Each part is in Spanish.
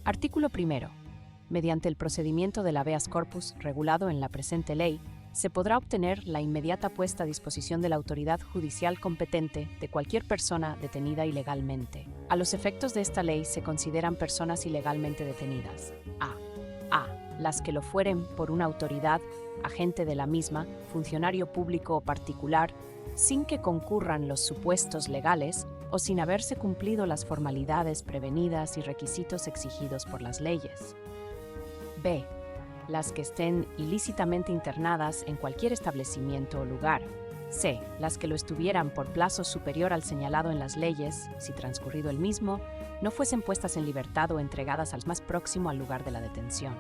Artículo primero. Mediante el procedimiento del habeas corpus regulado en la presente ley, se podrá obtener la inmediata puesta a disposición de la autoridad judicial competente de cualquier persona detenida ilegalmente. A los efectos de esta ley se consideran personas ilegalmente detenidas. A. Las que lo fueren por una autoridad, agente de la misma, funcionario público o particular, sin que concurran los supuestos legales o sin haberse cumplido las formalidades prevenidas y requisitos exigidos por las leyes. B. Las que estén ilícitamente internadas en cualquier establecimiento o lugar. C. Las que lo estuvieran por plazo superior al señalado en las leyes, si transcurrido el mismo, no fuesen puestas en libertad o entregadas al más próximo al lugar de la detención.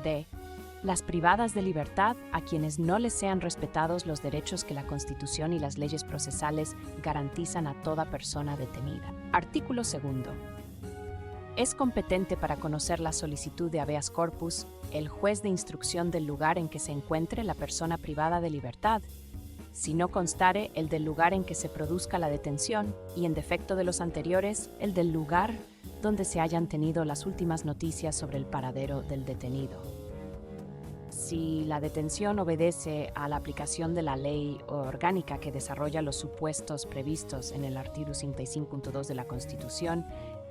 D. Las privadas de libertad a quienes no les sean respetados los derechos que la Constitución y las leyes procesales garantizan a toda persona detenida. Artículo segundo. Es competente para conocer la solicitud de habeas corpus el juez de instrucción del lugar en que se encuentre la persona privada de libertad, si no constare el del lugar en que se produzca la detención y, en defecto de los anteriores, el del lugar donde se hayan tenido las últimas noticias sobre el paradero del detenido. Si la detención obedece a la aplicación de la ley orgánica que desarrolla los supuestos previstos en el artículo 65.2 de la Constitución,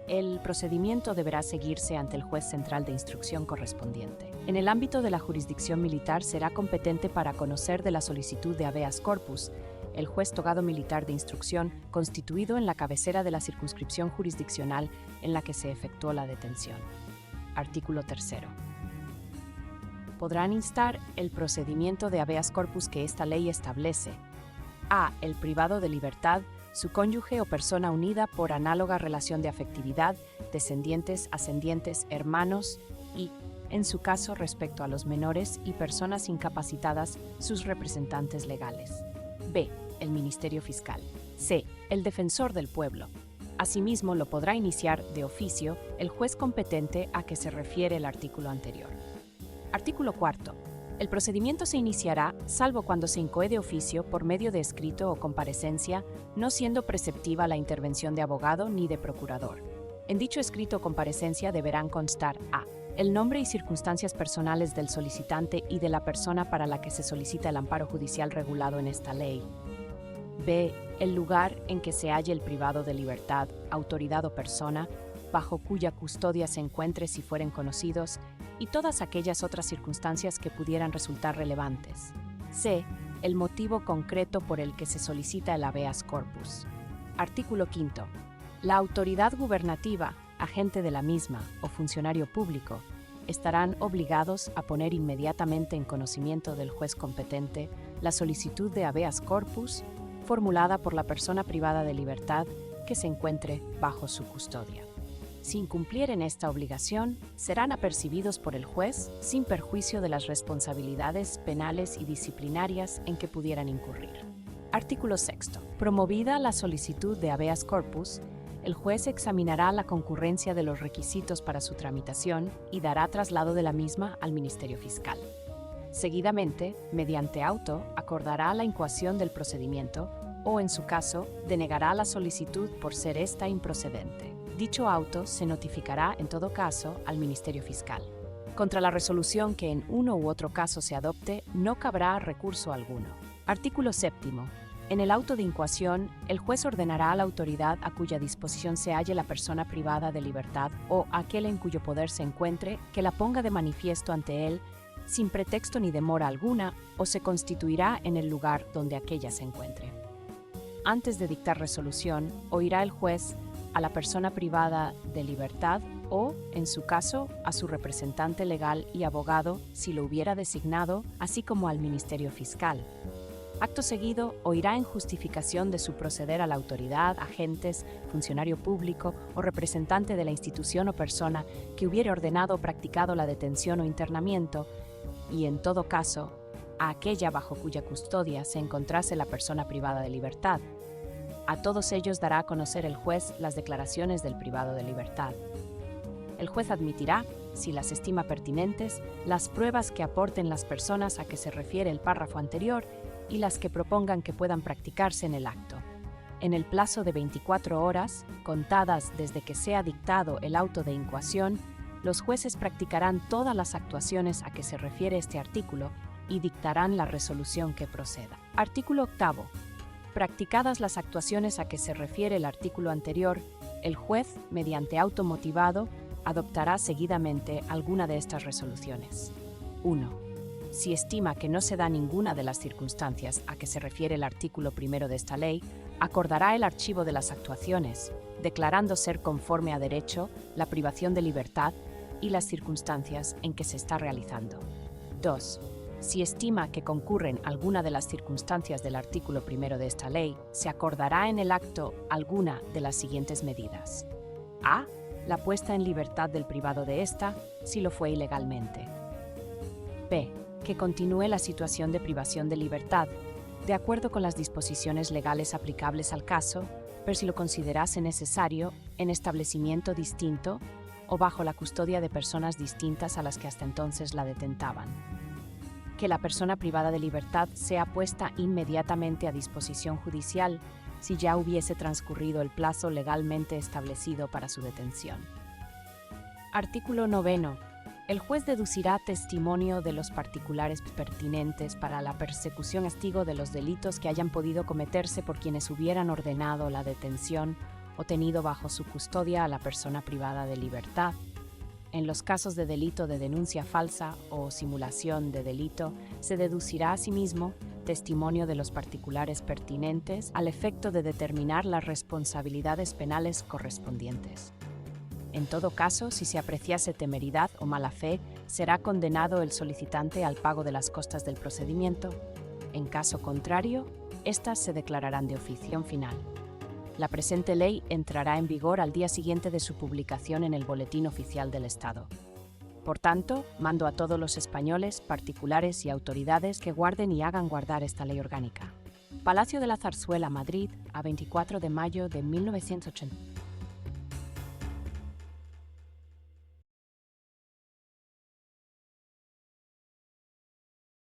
el procedimiento deberá seguirse ante el juez central de instrucción correspondiente. En el ámbito de la jurisdicción militar será competente para conocer de la solicitud de habeas corpus el juez togado militar de instrucción constituido en la cabecera de la circunscripción jurisdiccional en la que se efectuó la detención. Artículo 3. Podrán instar el procedimiento de habeas corpus que esta ley establece: a. El privado de libertad, su cónyuge o persona unida por análoga relación de afectividad, descendientes, ascendientes, hermanos y, en su caso respecto a los menores y personas incapacitadas, sus representantes legales. B. El Ministerio Fiscal. C. El Defensor del Pueblo. Asimismo, lo podrá iniciar de oficio el juez competente a que se refiere el artículo anterior. Artículo 4. El procedimiento se iniciará, salvo cuando se incoe de oficio por medio de escrito o comparecencia, no siendo preceptiva la intervención de abogado ni de procurador. En dicho escrito o comparecencia deberán constar a. El nombre y circunstancias personales del solicitante y de la persona para la que se solicita el amparo judicial regulado en esta ley. B. El lugar en que se halle el privado de libertad, autoridad o persona, bajo cuya custodia se encuentre si fueren conocidos, y todas aquellas otras circunstancias que pudieran resultar relevantes. C. El motivo concreto por el que se solicita el habeas corpus. Artículo 5. La autoridad gubernativa, agente de la misma o funcionario público, estarán obligados a poner inmediatamente en conocimiento del juez competente la solicitud de habeas corpus formulada por la persona privada de libertad que se encuentre bajo su custodia. Si incumplieren esta obligación, serán apercibidos por el juez sin perjuicio de las responsabilidades penales y disciplinarias en que pudieran incurrir. Artículo 6. Promovida la solicitud de habeas corpus, el juez examinará la concurrencia de los requisitos para su tramitación y dará traslado de la misma al Ministerio Fiscal. Seguidamente, mediante auto, acordará la incoación del procedimiento o, en su caso, denegará la solicitud por ser esta improcedente. Dicho auto se notificará, en todo caso, al Ministerio Fiscal. Contra la resolución que en uno u otro caso se adopte, no cabrá recurso alguno. Artículo 7. En el auto de incoación, el juez ordenará a la autoridad a cuya disposición se halle la persona privada de libertad o aquel en cuyo poder se encuentre que la ponga de manifiesto ante él sin pretexto ni demora alguna o se constituirá en el lugar donde aquella se encuentre. Antes de dictar resolución, oirá el juez a la persona privada de libertad o, en su caso, a su representante legal y abogado, si lo hubiera designado, así como al Ministerio Fiscal. Acto seguido, oirá en justificación de su proceder a la autoridad, agentes, funcionario público o representante de la institución o persona que hubiere ordenado o practicado la detención o internamiento, y, en todo caso, a aquella bajo cuya custodia se encontrase la persona privada de libertad. A todos ellos dará a conocer el juez las declaraciones del privado de libertad. El juez admitirá, si las estima pertinentes, las pruebas que aporten las personas a que se refiere el párrafo anterior y las que propongan que puedan practicarse en el acto. En el plazo de 24 horas, contadas desde que sea dictado el auto de incoación, los jueces practicarán todas las actuaciones a que se refiere este artículo y dictarán la resolución que proceda. Artículo 8. Practicadas las actuaciones a que se refiere el artículo anterior, el juez, mediante auto motivado, adoptará seguidamente alguna de estas resoluciones. 1. Si estima que no se da ninguna de las circunstancias a que se refiere el artículo 1 de esta ley, acordará el archivo de las actuaciones, declarando ser conforme a derecho la privación de libertad y las circunstancias en que se está realizando. 2. Si estima que concurren alguna de las circunstancias del artículo 1 de esta ley, se acordará en el acto alguna de las siguientes medidas. A. La puesta en libertad del privado de ésta, si lo fue ilegalmente. B. Que continúe la situación de privación de libertad, de acuerdo con las disposiciones legales aplicables al caso, pero si lo considerase necesario, en establecimiento distinto o bajo la custodia de personas distintas a las que hasta entonces la detentaban. Que la persona privada de libertad sea puesta inmediatamente a disposición judicial si ya hubiese transcurrido el plazo legalmente establecido para su detención. Artículo 9. El juez deducirá testimonio de los particulares pertinentes para la persecución castigo de los delitos que hayan podido cometerse por quienes hubieran ordenado la detención o tenido bajo su custodia a la persona privada de libertad. En los casos de delito de denuncia falsa o simulación de delito, se deducirá asimismo testimonio de los particulares pertinentes al efecto de determinar las responsabilidades penales correspondientes. En todo caso, si se apreciase temeridad o mala fe, será condenado el solicitante al pago de las costas del procedimiento. En caso contrario, éstas se declararán de oficio final. La presente ley entrará en vigor al día siguiente de su publicación en el Boletín Oficial del Estado. Por tanto, mando a todos los españoles, particulares y autoridades que guarden y hagan guardar esta ley orgánica. Palacio de la Zarzuela, Madrid, a 24 de mayo de 1980.